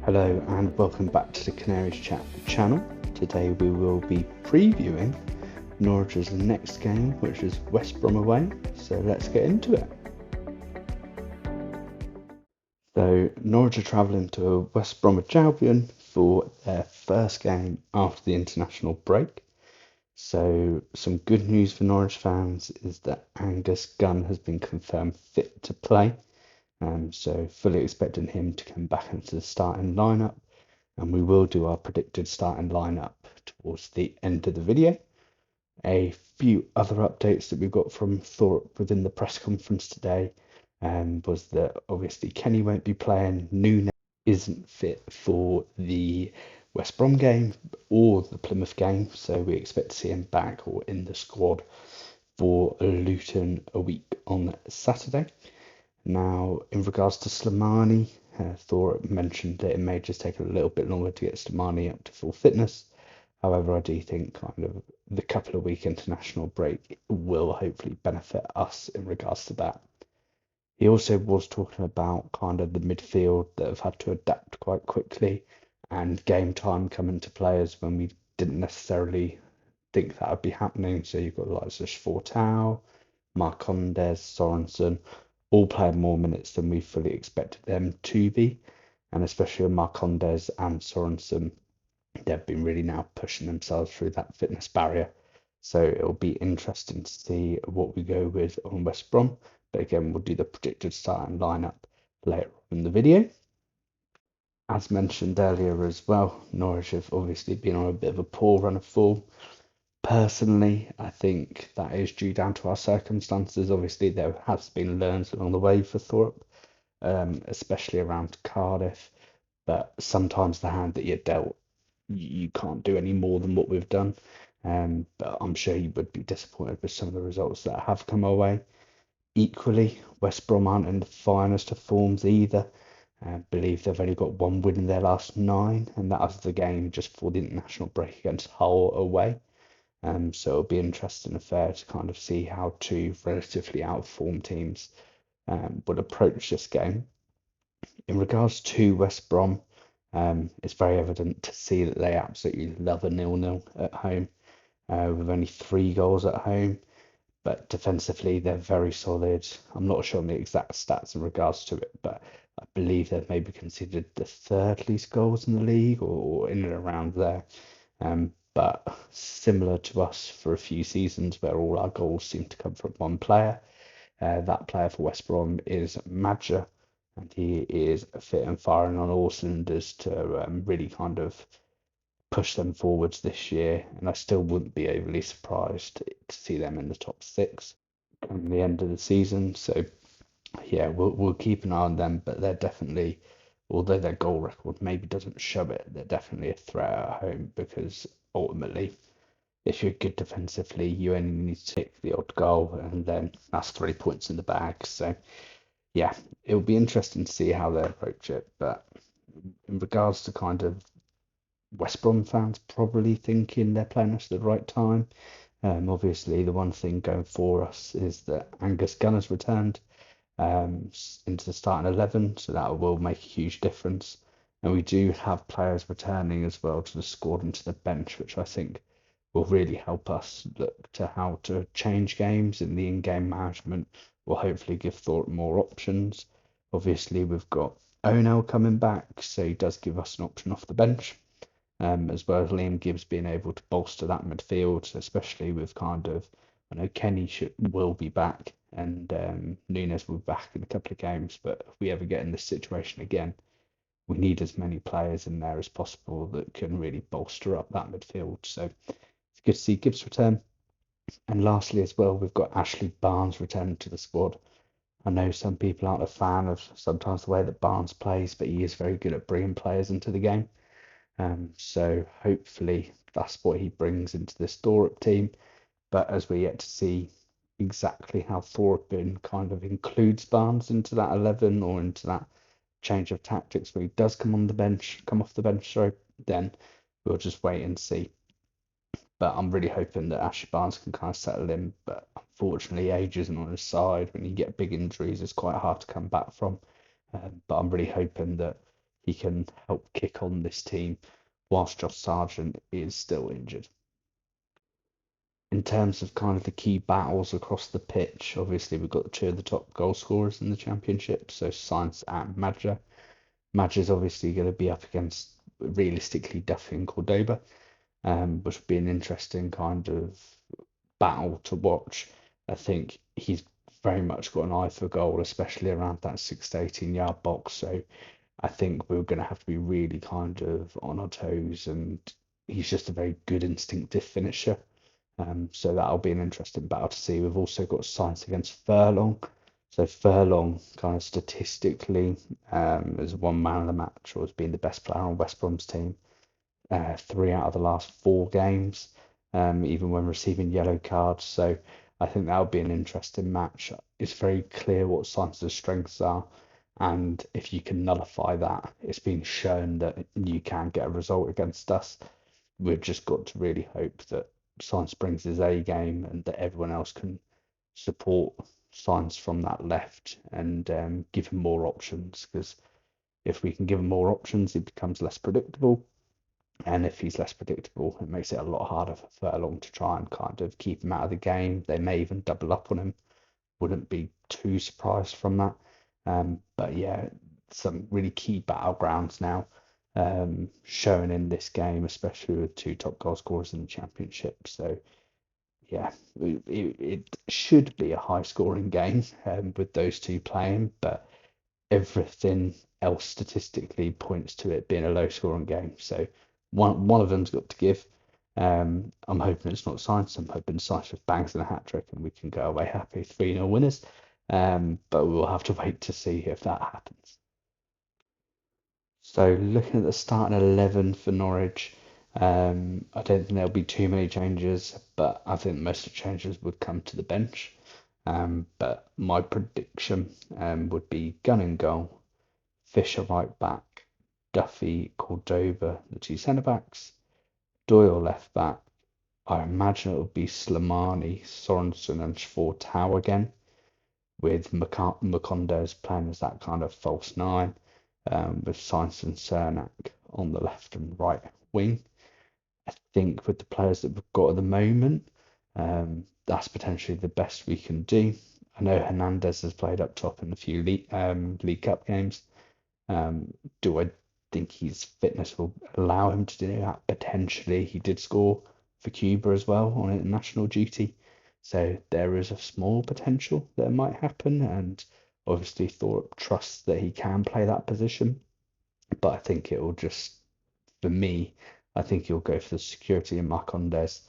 Hello and welcome back to the Canaries Chat channel. Today we will be previewing Norwich's next game, which is West Brom away. So let's get into it. So Norwich are travelling to West Bromwich Albion for their first game after the international break. So some good news for Norwich fans is that Angus Gunn has been confirmed fit to play. So fully expecting him to come back into the starting lineup. And we will do our predicted starting lineup towards the end of the video. A few other updates that we've got from Thorpe within the press conference today was that obviously Kenny won't be playing. Nunes isn't fit for the West Brom game or the Plymouth game, so we expect to see him back or in the squad for Luton a week on Saturday. Now, in regards to Slimani, Thor mentioned that it may just take a little bit longer to get Slimani up to full fitness. However, I do think kind of the couple of week international break will hopefully benefit us in regards to that. He also was talking about kind of the midfield that have had to adapt quite quickly and game time coming to players when we didn't necessarily think that would be happening. So you've got the likes of Fortau, Marcondes, Sorensen, all playing more minutes than we fully expected them to be. And especially Marcondes and Sorensen, they've been really now pushing themselves through that fitness barrier. So it'll be interesting to see what we go with on West Brom. But again, we'll do the predicted starting lineup later on in the video. As mentioned earlier as well, Norwich have obviously been on a bit of a poor run of form. Personally, I think that is due down to our circumstances. Obviously, there has been learns along the way for Thorpe, especially around Cardiff. But sometimes the hand that you're dealt, you can't do any more than what we've done. But I'm sure you would be disappointed with some of the results that have come our way. Equally, West Brom aren't in the finest of forms either. I believe they've only got one win in their last 9, and that was the game just before the international break against Hull away. So it'll be interesting affair to kind of see how two relatively outformed teams would approach this game. In regards to West Brom, it's very evident to see that they absolutely love a 0-0 at home, with only 3 goals at home. But defensively, they're very solid. I'm not sure on the exact stats in regards to it, but I believe they've maybe conceded the 3rd least goals in the league or in and around there. But similar to us for a few seasons where all our goals seem to come from one player. That player for West Brom is Madger, and he is fit and firing on all cylinders to really kind of push them forwards this year. And I still wouldn't be overly surprised to see them in the top 6 come the end of the season. So yeah, we'll keep an eye on them, but they're definitely, although their goal record maybe doesn't show it, they're definitely a threat at home because ultimately, if you're good defensively, you only need to take the odd goal, and then that's 3 points in the bag. So yeah, it'll be interesting to see how they approach it. But in regards to kind of West Brom fans probably thinking they're playing us at the right time. Obviously, the one thing going for us is that Angus Gunn has returned into the starting 11, so that will make a huge difference. And we do have players returning as well to the squad and to the bench, which I think will really help us look to how to change games in the in-game management. Will hopefully give Thorpe more options. Obviously, we've got Onel coming back, so he does give us an option off the bench, as well as Liam Gibbs being able to bolster that midfield, especially with kind of, I know Kenny will be back and Nunes will be back in a couple of games, but if we ever get in this situation again, we need as many players in there as possible that can really bolster up that midfield. So it's good to see Gibbs return. And lastly, as well, we've got Ashley Barnes returning to the squad. I know some people aren't a fan of sometimes the way that Barnes plays, but he is very good at bringing players into the game. So hopefully that's what he brings into this Thorpe team. But as we're yet to see exactly how Thorpe kind of includes Barnes into that 11 or into that change of tactics where he does come off the bench, sorry, then we'll just wait and see. But I'm really hoping that Ashley Barnes can kind of settle in. But unfortunately, age isn't on his side. When you get big injuries, it's quite hard to come back from. But I'm really hoping that he can help kick on this team whilst Josh Sargent is still injured. In terms of kind of the key battles across the pitch, obviously we've got two of the top goal scorers in the championship, so Sainz and Madja. Madja's obviously going to be up against realistically Duffy and Cordoba, which would be an interesting kind of battle to watch. I think he's very much got an eye for goal, especially around that 6 to 18 yard box. So I think we're going to have to be really kind of on our toes, and he's just a very good instinctive finisher. So that'll be an interesting battle to see. We've also got Sainz against Furlong. So Furlong, kind of statistically, has one man of the match or has been the best player on West Brom's team 3 out of the last 4 games, even when receiving yellow cards. So I think that'll be an interesting match. It's very clear what Sainz's strengths are, and if you can nullify that, it's been shown that you can get a result against us. We've just got to really hope that Sainz brings his A game and that everyone else can support Sainz from that left and give him more options. Because if we can give him more options, it becomes less predictable. And if he's less predictable, it makes it a lot harder for Furlong to try and kind of keep him out of the game. They may even double up on him. Wouldn't be too surprised from that. But yeah, some really key battlegrounds now shown in this game, especially with two top goal scorers in the championship. So yeah, it should be a high scoring game with those two playing, but everything else statistically points to it being a low scoring game. So one of them's got to give. I'm hoping it's not Sainz. I'm hoping Sainz just bangs in a hat trick and we can go away happy 3-0 winners. But we'll have to wait to see if that happens. So looking at the starting 11 for Norwich, I don't think there'll be too many changes, but I think most of the changes would come to the bench. But my prediction would be Gunn in goal, Fisher right back, Duffy, Cordoba, the two centre backs, Doyle left back. I imagine it would be Slimani, Sorensen, and Tau again, with Macondes playing as that kind of false nine, with Sainz and Cernak on the left and right wing. I think with the players that we've got at the moment, that's potentially the best we can do. I know Hernandez has played up top in a few League Cup games. Do I think his fitness will allow him to do that? Potentially. He did score for Cuba as well on international duty. So there is a small potential that it might happen. And obviously Thorpe trusts that he can play that position. But I think it will just, for me, I think he'll go for the security in Marcondes.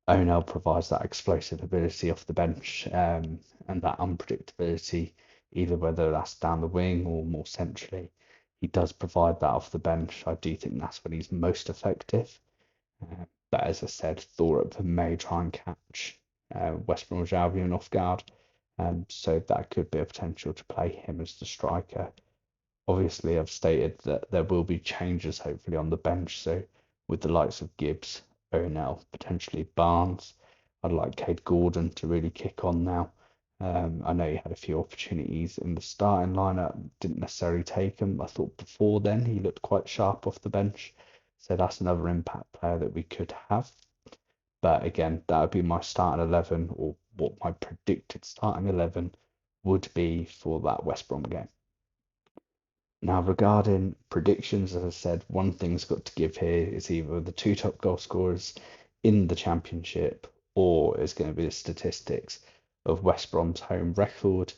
Onel provides that explosive ability off the bench and that unpredictability, either whether that's down the wing or more centrally. He does provide that off the bench. I do think that's when he's most effective. But as I said, Thorpe may try and catch West Bromwich Albion off guard. So that could be a potential to play him as the striker. Obviously, I've stated that there will be changes hopefully on the bench. So with the likes of Gibbs, O'Neill, potentially Barnes, I'd like Cade Gordon to really kick on now. I know he had a few opportunities in the starting lineup, didn't necessarily take them. I thought before then he looked quite sharp off the bench. So that's another impact player that we could have. But again, that would be my starting 11, or what my predicted starting 11 would be for that West Brom game. Now, regarding predictions, as I said, one thing's got to give here is either the two top goal scorers in the championship, or it's going to be the statistics of West Brom's home record.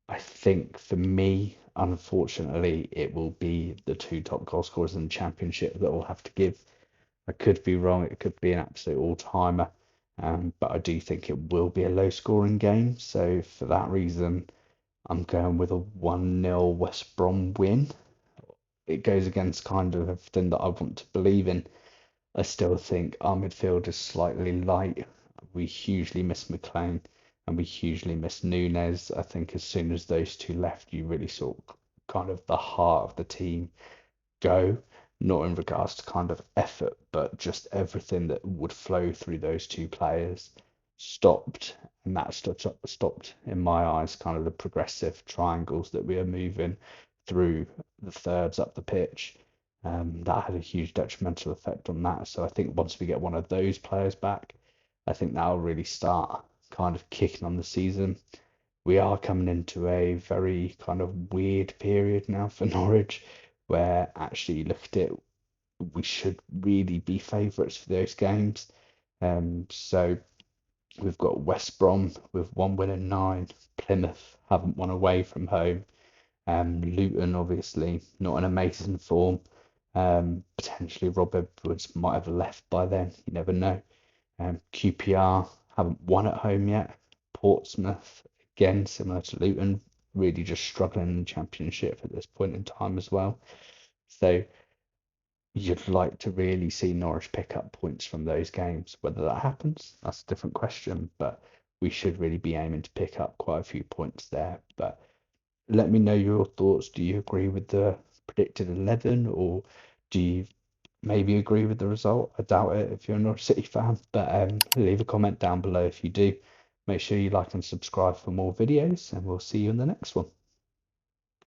I think for me, unfortunately, it will be the two top goal scorers in the championship that will have to give. I could be wrong, it could be an absolute all-timer, but I do think it will be a low-scoring game. So for that reason, I'm going with a 1-0 West Brom win. It goes against kind of everything that I want to believe in. I still think our midfield is slightly light. We hugely miss McLean and we hugely miss Nunes. I think as soon as those two left, you really saw kind of the heart of the team go, not in regards to kind of effort, but just everything that would flow through those two players stopped. And that stopped, in my eyes, kind of the progressive triangles that we are moving through the thirds up the pitch. That had a huge detrimental effect on that. So I think once we get one of those players back, I think that'll really start kind of kicking on the season. We are coming into a very kind of weird period now for Norwich, where actually look at it, we should really be favourites for those games. So we've got West Brom with 1 win and 9. Plymouth haven't won away from home. Luton obviously not in amazing form. Potentially Rob Edwards might have left by then. You never know. QPR haven't won at home yet. Portsmouth, again, similar to Luton, really just struggling in the Championship at this point in time as well. So you'd like to really see Norwich pick up points from those games. Whether that happens, that's a different question, but we should really be aiming to pick up quite a few points there. But let me know your thoughts. Do you agree with the predicted 11, or do you maybe agree with the result? I doubt it if you're a Norwich City fan, but leave a comment down below if you do. Make sure you like and subscribe for more videos, and we'll see you in the next one.